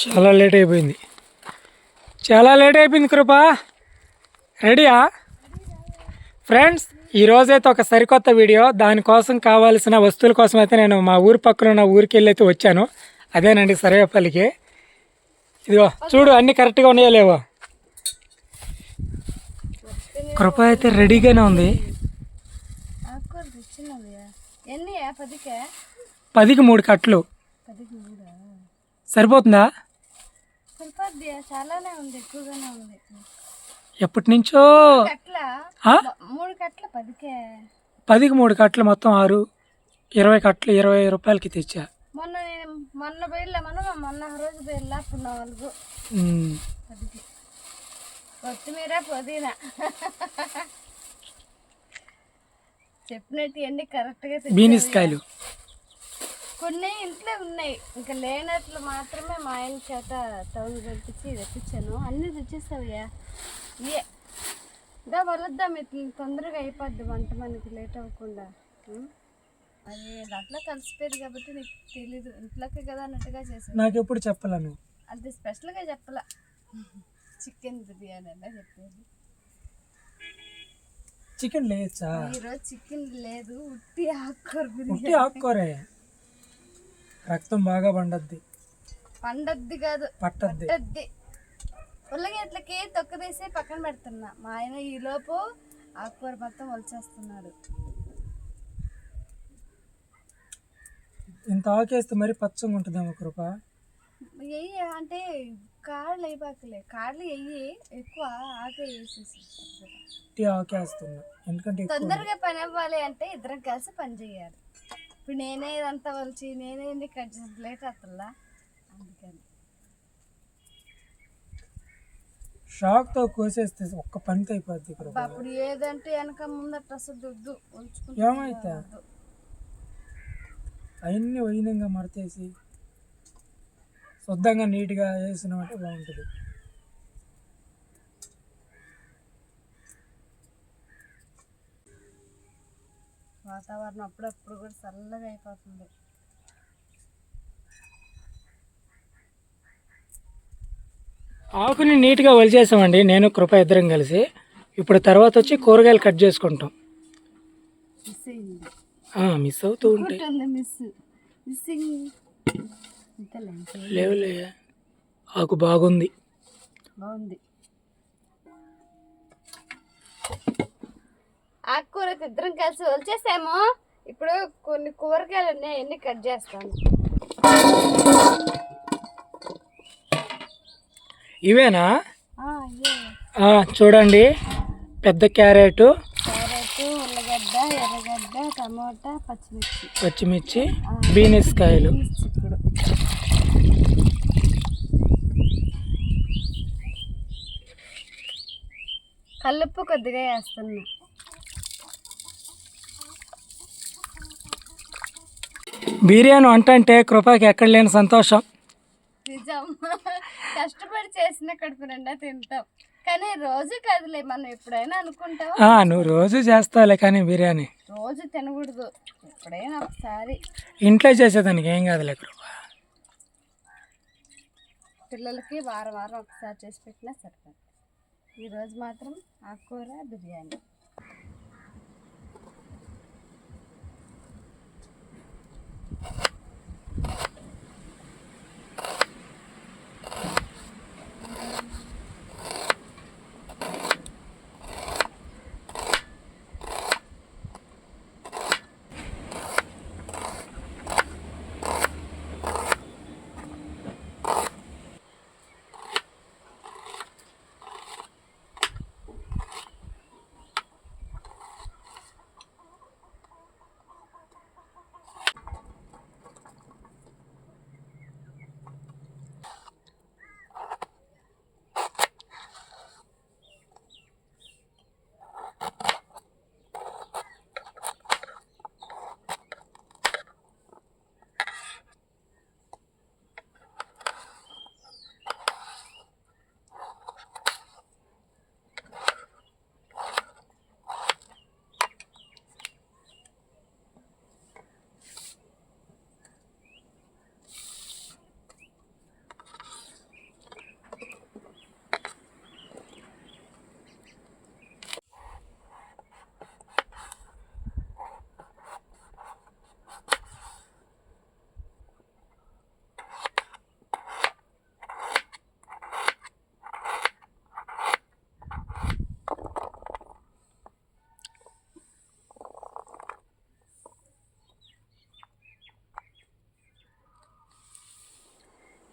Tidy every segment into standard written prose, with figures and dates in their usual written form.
చాలా లేట్ అయిపోయింది, చాలా లేట్ అయిపోయింది కృప. రెడీయా ఫ్రెండ్స్? ఈరోజైతే ఒక సరికొత్త వీడియో. దానికోసం కావాల్సిన వస్తువుల కోసం అయితే నేను మా ఊరి పక్కన ఉన్న ఊరికి వెళ్ళి అయితే వచ్చాను. అదేనండి సర్వేపల్లికి. ఇదిగో చూడు, అన్నీ కరెక్ట్గా ఉన్నాయో లేవో. కృప అయితే రెడీగానే ఉంది. 10కి 3 కట్టలు సరిపోతుందా? చాలానే ఉంది, ఎక్కువగానే ఉంది. ఎప్పటి నుంచో 10కి 3 కట్టలు మొత్తం 6, 20 కట్టలు 20 రూపాయలకి తెచ్చా. మొన్న బయలులా మొన్న రోజు బయలులా అప్పుడు 4 కొత్తిమీర పుదీనా చెప్పినట్టు అన్ని కరెక్ట్గా. బీనిస్కాయలు కొన్ని ఇంట్లో ఉన్నాయి, ఇంకా లేనట్లు మాత్రమే మా ఆయన చేత టౌన్ పంపించి తెప్పించాను. అన్నీ తెచ్చేస్తావయ్యా. ఇదా వలద్దాం, ఇట్లా తొందరగా అయిపోద్ది వంట, మనకి లేట్ అవ్వకుండా. అది దాంట్లో కలిసిపోయేది కాబట్టి నీకు తెలీదు, ఇంట్లోకి కదా అన్నట్టుగా చేసాను. నాకు ఎప్పుడు చెప్పాలను, అది స్పెషల్గా చెప్పలా. చికెన్ బిర్యానీ అలా చెప్పేది. చికెన్ లేచా? ఈరోజు చికెన్ లేదు, ఉట్టి ఆకుకూర బిర్యానీ. ఉట్టి ఆకుకూరే. రక్తం బాగా పండద్ది కాదు, పట్టద్ది. ఉల్లగడ్డలకి తొక్క తీసి పక్కన పెడుతున్నా. మా ఆయన ఈలోపు ఆకుకూర మొత్తం వలిచేస్తున్నాడు. ఇంత ఆకేస్తే మరి పచ్చగా ఉంటుందేమో కృప. వెయ్యి అంటే కాళ్ళు అయిపోకలే, కాళ్ళు వెయ్యి ఎక్కువ ఆకే వేసేసి ఆకేస్తున్నా. ఎందుకంటే తొందరగా పని అవ్వాలి అంటే ఇద్దరం కలిసి పని చేయాలి. ఇప్పుడు నేనే ఇదంతా వలిచి నేనే ఎందుకు కట్ చేసి లేట్ అవుతుందా, అందుకని. షాక్తో కోసేస్తే ఒక్క పనితో అయిపోద్ది. అప్పుడు ఏదంటే వెనక ముందట అసలు దుద్దు ఉంచుకుంటే ఏమైతే అవన్నీ వైనంగా మడతేసి శుద్ధంగా నీట్గా వేసినామంటే బాగుంటుంది. వాతావరణం అప్పుడప్పుడు కూడా చల్లగా అయిపోతుంది. ఆకుని నీట్గా వలిచేసామండి, నేను కృప ఇద్దరం కలిసి. ఇప్పుడు తర్వాత వచ్చి కూరగాయలు కట్ చేసుకుంటాం. మిస్ అవుతూ ఉంటాయి. లేవులే, ఆకు బాగుంది. ఆకుకూర ఇద్దరం కలిసి వలిచేసాము. ఇప్పుడు కొన్ని కూరగాయలు ఉన్నాయి, అన్ని కట్ చేస్తాను. ఇవేనా? చూడండి, పెద్ద క్యారెట్, ఉల్లగడ్డ, ఎర్రగడ్డ, టమోటా, పచ్చిమిర్చి, బీనిస్కాయలు. కల్లుప్పు కొద్దిగా వేస్తున్నా. బిర్యానీ అంటే కృపకి ఎక్కడ లేని సంతోషం. నిజం, కష్టపడి చేసిన కడుపు నిండా తింటాం, కానీ రోజు కదలే. మనం ఎప్పుడైనా అనుకుంటాం. నువ్వు రోజు చేస్తావులే, కానీ బిర్యానీ రోజు తినకూడదు, ఎప్పుడైనా ఒకసారి. ఇంట్లో చేసేదానికి ఏం కాదులే కృప. పిల్లలకి వారం వారం ఒకసారి చేసి పెట్టినా సరిపోతుంది. ఈరోజు మాత్రం ఆకుకూర బిర్యానీ.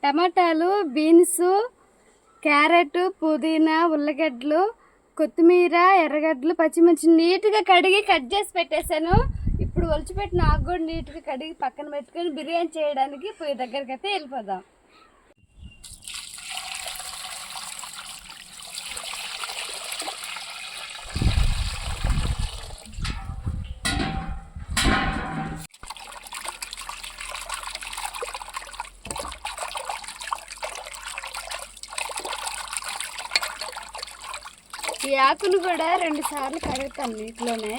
టమాటాలు, బీన్స్, క్యారెట్, పుదీనా, ఉల్లగడ్డలు, కొత్తిమీర, ఎర్రగడ్డలు, పచ్చిమిర్చి నీట్గా కడిగి కట్ చేసి పెట్టేశాను. ఇప్పుడు ఒలిచిపెట్టిన ఆకు కూడా నీట్గా కడిగి పక్కన పెట్టుకొని బిర్యానీ చేయడానికి పొయ్యి దగ్గరికి అయితే వెళ్ళిపోదాం. ఈ ఆకును కూడా 2 సార్లు కడుగుతాను నీటిలోనే.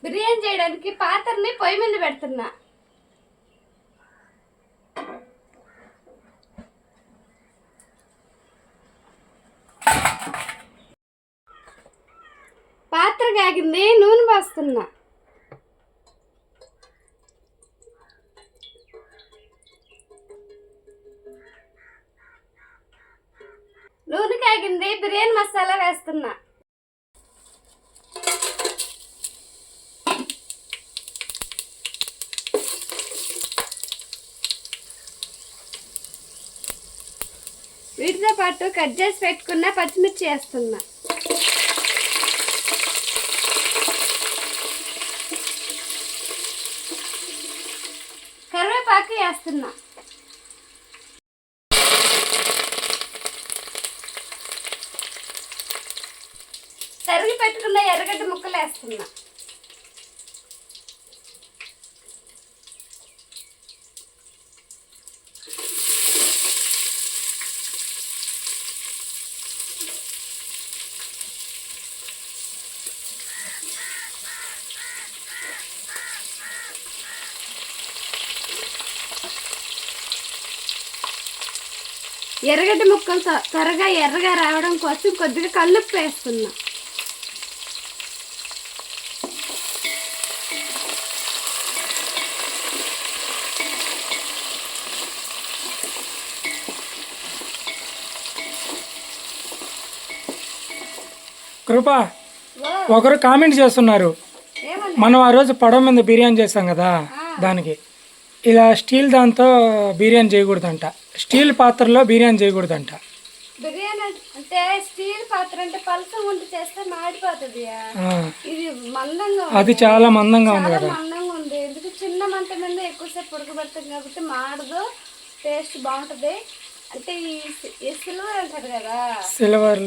బిర్యానీ చేయడానికి పాత్రని పొయ్యి మీద పెడుతున్నా. పాత్ర కాగింది, నూనె పోస్తున్నా. నూనె కాగింది, బిర్యానీ మసాలా వేస్తున్నా. వీటితో పాటు కట్ చేసి పెట్టుకున్న పచ్చిమిర్చి వేస్తున్నా. కరివేపాకు వేస్తున్నా. తరిగి పెట్టుకున్న ఎర్రగడ్డ ముక్కలు వేస్తున్నా. ఎర్రగడ్డ ముక్కలు త్వరగా ఎర్రగా రావడం కోసం కొద్దిగా కల్లుప్పు వేస్తున్నా. కృప, ఒకరు కామెంట్ చేస్తున్నారు, మనం ఆ రోజు పడవ మీద బిర్యానీ చేస్తాం కదా, దానికి ఇలా స్టీల్ దాంతో బిర్యానీ చేయకూడదంట, స్టీల్ పాత్రలో బిర్యానీ చేయకూడదంట. బిర్యానీ అంటే స్టీల్ పాత్ర అంటే పలసం ఉండి చేస్తే మాడిపోతుంది. ఇది మందంగా, అది చాలా మందంగా ఉంది కదా. మందంగా ఉంది. ఎందుకు చిన్న మంట మీద ఎక్కువసేపు ఉడకబెడతాం కాబట్టి మాడదు, టేస్ట్ బాగుంటది. అంటే ఈ సిల్వర్ అంటారు కదా, సిల్వర్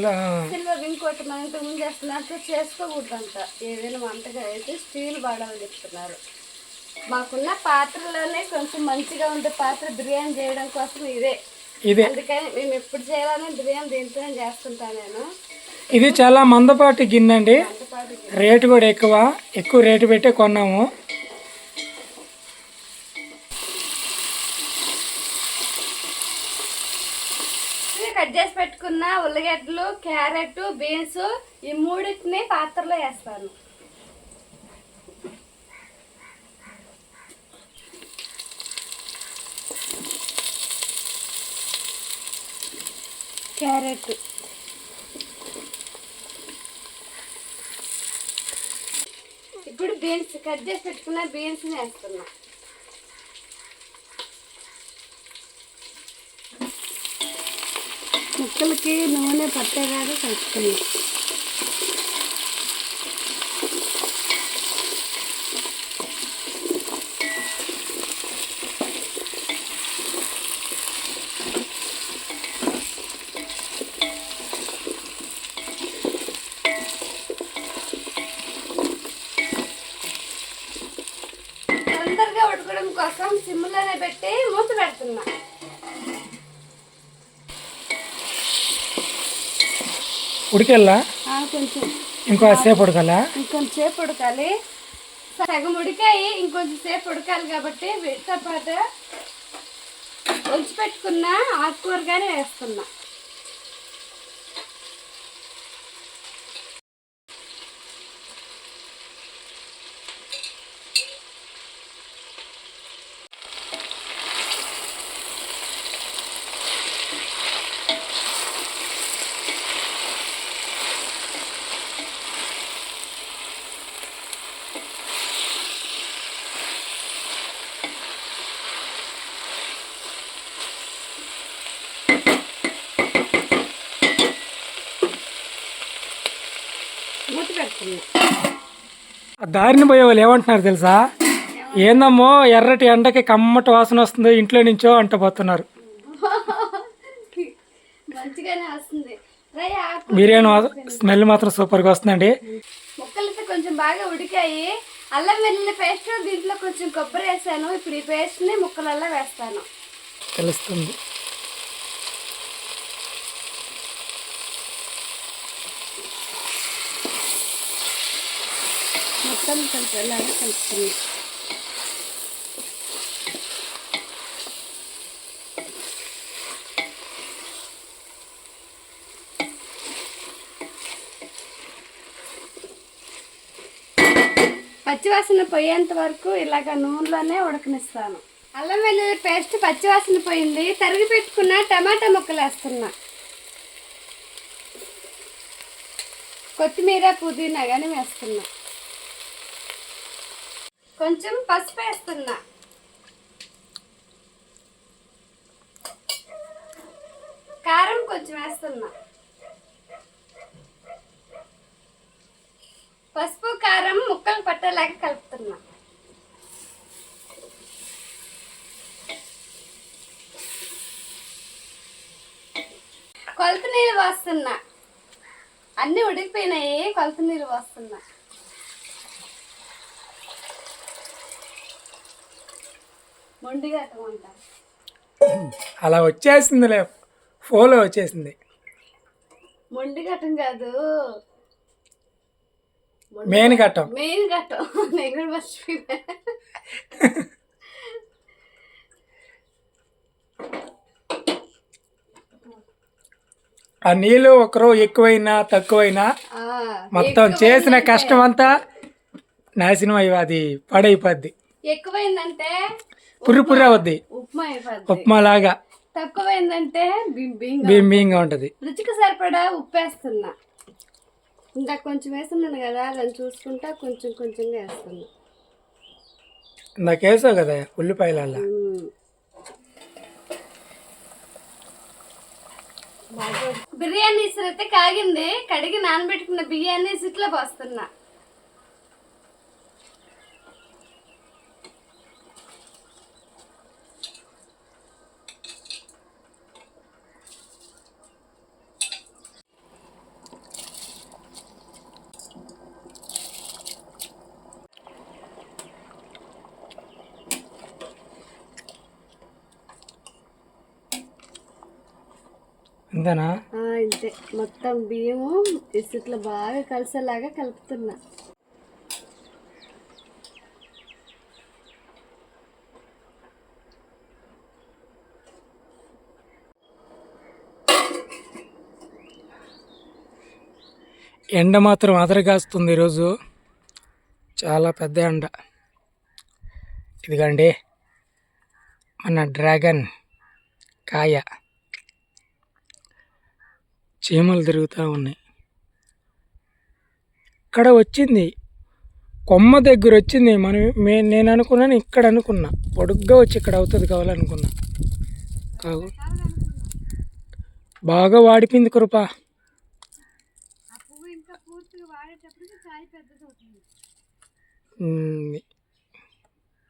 ఇంకోటి మన ఇంతకు ముందు చేస్తున్నట్టు చేసుకోకూడదంట. ఏదైనా వంటగా అయితే స్టీల్ వాడాలని చెప్తున్నారు. మాకున్న పాత్రలోనే కొంచెం మంచిగా ఉండే పాత్ర బిర్యానీ చేయడం కోసం ఇదే. అందుకని మేము ఎప్పుడు చేయాలని బిర్యానీ దీంతోనే చేస్తుంటాను నేను. ఇది చాలా మందపాటి గిన్నె అండి, రేటు కూడా ఎక్కువ రేటు పెట్టే కొన్నాము. కట్ చేసి పెట్టుకున్న ఉల్లగడ్డలు, క్యారెట్, బీన్స్ ఈ మూడింటిని పాత్రలో వేస్తాను. క్యారెట్, ఇప్పుడు బీన్స్ కట్ చేసి పెట్టుకున్న బీన్స్ని వేస్తున్నా. ముక్కలకి నూనె పట్టేలాగా కలుపుకున్నాం. తొందరగా ఉడకడం కోసం సిమ్లోనే పెట్టి మూత పెడుతున్నా. ఉడికెళ్ళా కొంచెం ఇంకోసేపు ఉడకలా? ఇంకొంచెం సేపు ఉడకాలి. సగం ఉడికాయి, ఇంకొంచెం సేపు ఉడకాలి కాబట్టి వీటితో పాటు ఒలిచి పెట్టుకున్న ఆకుకూరగానే వేస్తున్నా. మూత పెడుతున్నా. ఆ దారిని పోయే వాళ్ళు ఏమంటున్నారు తెలుసా? ఏందమ్మో ఎర్రటి ఎండకి కమ్మటి వాసన వస్తుంది ఇంట్లో నుంచో అంట పోతున్నారు. మంచిగానే వస్తుంది. బిర్యానీ స్మెల్ మాత్రం సూపర్గా వస్తుందండి. ముక్కలైతే కొంచెం బాగా ఉడికాయి. అల్లం వెల్లుల్లి పేస్ట్, దీంట్లో కొంచెం కొబ్బరి వేసాను. ఇప్పుడు ఈ పేస్ట్ని ముక్కలల్లో వేస్తాను. తెలుస్తుంది. మొత్తం కలిపేలాగా కలుపుతుంది. పచ్చివాసన పోయేంత వరకు ఇలాగ నూనెలోనే ఉడకనిస్తాను. అల్లం వెల్లుల్లి పేస్ట్ పచ్చివాసన పోయింది. తరిగి పెట్టుకున్న టమాటా ముక్కలు వేస్తున్నా. కొత్తిమీర పుదీనా కానీ వేస్తున్నా. కొంచెం పసుపు వేస్తున్నా. కారం కొంచెం వేస్తున్నా. పసుపు కారం ముక్కలు పట్టేలాగా కలుపుతున్నా. కొలత నీళ్ళు పోస్తున్నా. అన్నీ ఉడికిపోయినాయి, కొలత నీళ్ళు పోస్తున్నా. మొండిగా అట్టమంటా. అలా వచ్చేసిందిలే, ఫోన్లో వచ్చేసింది. మొండి ఘట్టం కాదు, మెయిన్ ఘట్టం. మెయిన్ ఘట్టం. నేను కూడా మర్చిపోయినా. ఆ నీళ్ళు ఒకరు ఎక్కువైనా తక్కువైనా మొత్తం చేసిన కష్టం అంతా నాశనం అయ్యి అది పడైపోద్ది. ఎక్కువైందంటే పుర్రి పుర్రి అవుద్ది, ఉప్మా అయిపోద్ది. ఉప్మా లాగా. తక్కువైందంటే బింబింగా ఉంటది. రుచికి సరిపడా ఉప్పు వేస్తున్నా. ఇంకా కొంచెం వేస్తున్నాను కదా, దాన్ని చూసుకుంటా కొంచెం కొంచెంగా వేస్తున్నా. ఇందాక వేసావు కదా ఉల్లిపాయలల్లా. బిర్యానీ అయితే కాగింది. కడిగి నానబెట్టుకున్న బియ్యాన్ని ఇట్లా పోస్తున్నా. అంతేనా? ఇంతే. మొత్తం బియ్యము ఇసుట్లో బాగా కలిసేలాగా కలుపుతున్నా. ఎండ మాత్రం అదరగాస్తుంది ఈరోజు, చాలా పెద్ద ఎండ. ఇదిగండి మన డ్రాగన్ కాయ. చీమలు తిరుగుతూ ఉన్నాయి. ఇక్కడ వచ్చింది, కొమ్మ దగ్గర వచ్చింది. నేను అనుకున్నాను, ఇక్కడ అనుకున్నా పొడుగ్గా వచ్చి ఇక్కడ అవుతుంది కావాలనుకున్నా. బాగా వాడిపోయింది కృప. ఆ పువ్వు ఇంకా పూర్తిగా వాడేటప్పటికి కాయ పెద్దది అవుతుంది.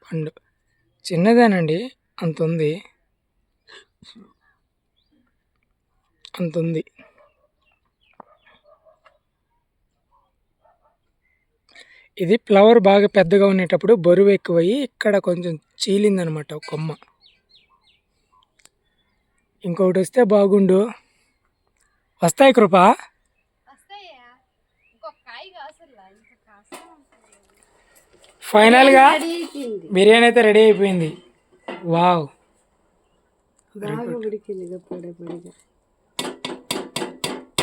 పండు చిన్నదేనండి, అంత ఉంది. ఇది ఫ్లవర్ బాగా పెద్దగా ఉండేటప్పుడు బరువు ఎక్కువయ్యి ఇక్కడ కొంచెం చీలిందనమాట ఒక కొమ్మ. ఇంకొకటి వస్తే బాగుండు. వస్తాయి కృప. వస్తాయా? ఇంకొక కాయ కాసల్లా, ఇంకా కాస్తా ఉంటుంది. ఫైనల్గా రెడీ అయిపోయింది. బిర్యానీ అయితే రెడీ అయిపోయింది. వావ్, బాగా ఉడికింది ఇక పొడి పొడిగా.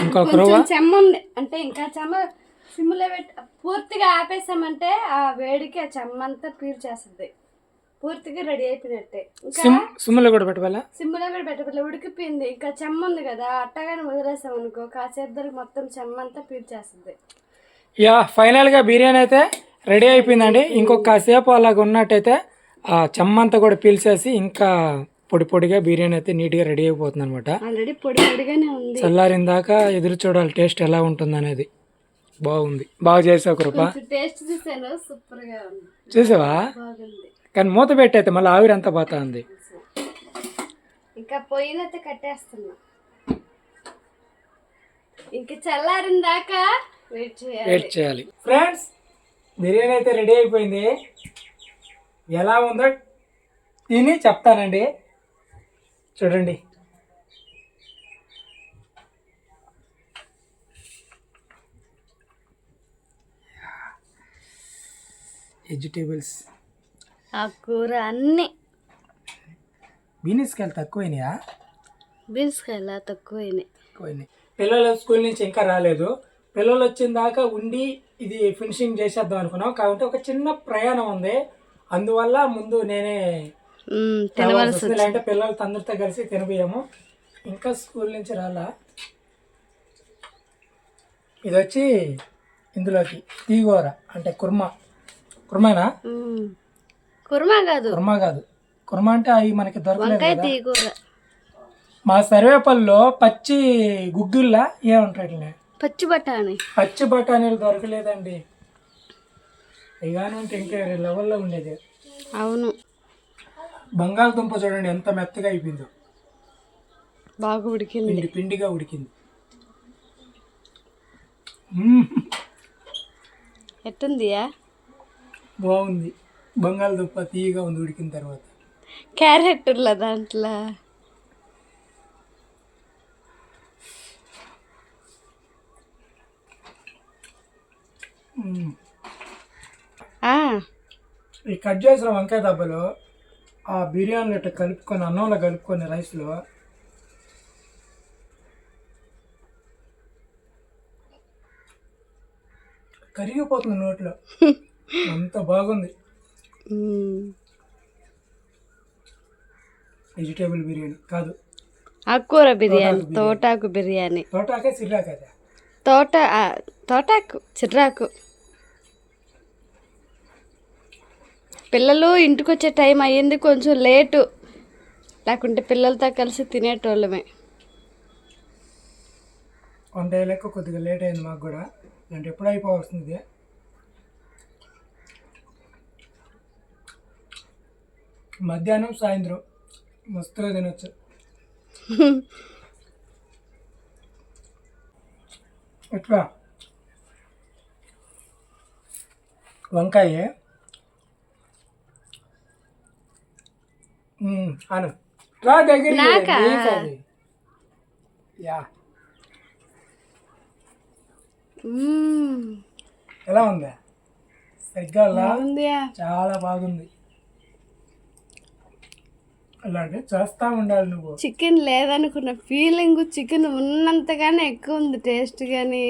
ఇంకొక కొంచెం చెమ్మ ఉంది అంటే ఇంకా చెమ్మ సిమ్లో పెట్టి పూర్తిగా ఆపేసామంటే ఆ వేడికి ఆ చెమ్మ అంతా పీల్చేస్తుంది. పూర్తిగా రెడీ అయిపోయినట్టే. ఇంకా సిమ్లో కూడా పెట్టాలా? సిమ్లో కూడా పెట్టబట్ల ఉడికిపోయింది. ఇంకా చెమ్మ ఉంది కదా, అట్టగానే వదిలేసాం అనుకో కాసేపు మొత్తం చెమ్మ అంతా పీల్చేస్తుంది. యా, ఫైనల్గా బిర్యానీ అయితే రెడీ అయిపోయిందండి. ఇంకొక కాసేపు అలాగ ఉన్నట్టయితే ఆ చెమ్మంతా కూడా పీల్చేసి ఇంకా పొడి పొడిగా బిర్యానీ అయితే నీట్గా రెడీ అయిపోతుంది అనమాట. ఆల్రెడీ పొడి పొడిగానే ఉంది. చల్లారిన దాకా ఎదురు చూడాలి టేస్ట్ ఎలా ఉంటుంది అనేది. బాగుంది, బాగా చేసావు కృప. టేస్ట్ చూసాను, సూపర్ గా ఉంది. చూసావా? బాగుంది. కానీ మూత పెట్టయితే మళ్ళీ ఆవిరి అంతా పోతా ఉంది. ఇంకా పొయ్యినైతే కట్టేస్తున్నా. ఇంకా చల్లారిన దాకా వెయిట్ చేయాలి. ఫ్రెండ్స్, బిర్యానీ అయితే రెడీ అయిపోయింది. ఎలా ఉందో తిని చెప్తానండి. చూడండి, వెజిటేబుల్స్, ఆ కూర అన్నీ. బీనీస్కాయలు తక్కువైనాయా? బీన్స్కాయలు తక్కువైనాయి. పిల్లలు స్కూల్ నుంచి ఇంకా రాలేదు. పిల్లలు వచ్చిన దాకా ఉండి ఇది ఫినిషింగ్ చేసేద్దాం అనుకున్నాం. కాబట్టి ఒక చిన్న ప్రయాణం ఉంది, అందువల్ల ముందు నేనే తినవలసి వచ్చింది. లేదంటే పిల్లలతో అందరితో కలిసి తినబోయాము. ఇంకా స్కూల్ నుంచి రాలా. ఇది వచ్చి ఇందులోకి తీగూర అంటే కుర్మానా? కుర్మా కాదు. కుర్మా అంటే అవి మనకి దొరకలేదు కదా. మా సర్వేపల్లిలో పచ్చి గుగ్గుల్లా ఏమంటాయి, పచ్చి బఠానీలు దొరకలేదండి. ఇగానే ఉంటే ఇంకా లెవెల్లో ఉండేది. అవును. బంగాళదుంప చూడండి ఎంత మెత్తగా అయిపోయిందో, బాగా ఉడికింది, పిండిగా ఉడికింది. ఎట్టుందియా? బాగుంది. బంగాళదుంప తీయగా ఉంది ఉడికిన తర్వాత. క్యారెట్ దాంట్లో ఈ కట్ చేసిన వంకాయ దెబ్బలు ఆ బిర్యానీలో ఇట్లా కలుపుకొని అన్నంలో కలుపుకొని రైస్లో కరిగిపోతుంది నోట్లో, అంత బాగుంది. వెజిటేబుల్ బిర్యానీ కాదు, ఆకుకూర బిర్యానీ, తోటాకు బిర్యానీ. తోటాకే సిర్రాకు, అదే తోటాకు చిర్రాకు. పిల్లలు ఇంటికి వచ్చే టైం అయ్యింది, కొంచెం లేటు, లేకుంటే పిల్లలతో కలిసి తినేటోళ్ళమే. వంట లెక్క కొద్దిగా లేట్ అయింది మాకు కూడా, అంటే ఎప్పుడు అయిపోవాల్సింది. మధ్యాహ్నం సాయంత్రం మస్తుగా తినొచ్చు. ఎట్లా వంకాయ అను రా దగ్గర. యా, ఎలా ఉందా? సరిగ్గా చాలా బాగుంది. అలాగే చేస్తా ఉండాలి నువ్వు. చికెన్ లేదనుకున్న ఫీలింగ్ చికెన్ ఉన్నంతగానే ఎక్కువ ఉంది టేస్ట్ గానీ.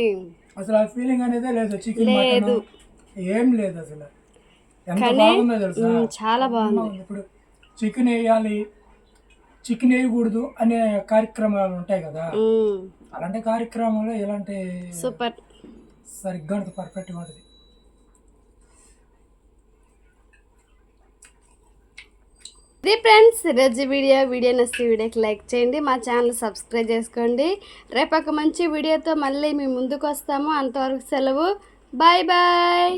అసలు ఆ ఫీలింగ్ అనేది లేదు, చికెన్ లేదు, ఏం లేదు అసలు. ఎంత బాగుందో తెలుసా? చాలా బాగుంది. ఇప్పుడు చికెన్ వేయాలి, చికెన్ వేయకూడదు అనే కార్యక్రమాలు ఉంటాయి కదా, అలాంటి కార్యక్రమాలు ఇలాంటి సూపర్ సరిగ్గా ఉంటుంది, పర్ఫెక్ట్గా ఉంటుంది. ఇది ఫ్రెండ్స్ ఈరోజు వీడియో నచ్చి వీడియోకి లైక్ చేయండి, మా ఛానల్ సబ్స్క్రైబ్ చేసుకోండి. రేపు ఒక మంచి వీడియోతో మళ్ళీ మీ ముందుకు వస్తాము. అంతవరకు సెలవు. Bye bye.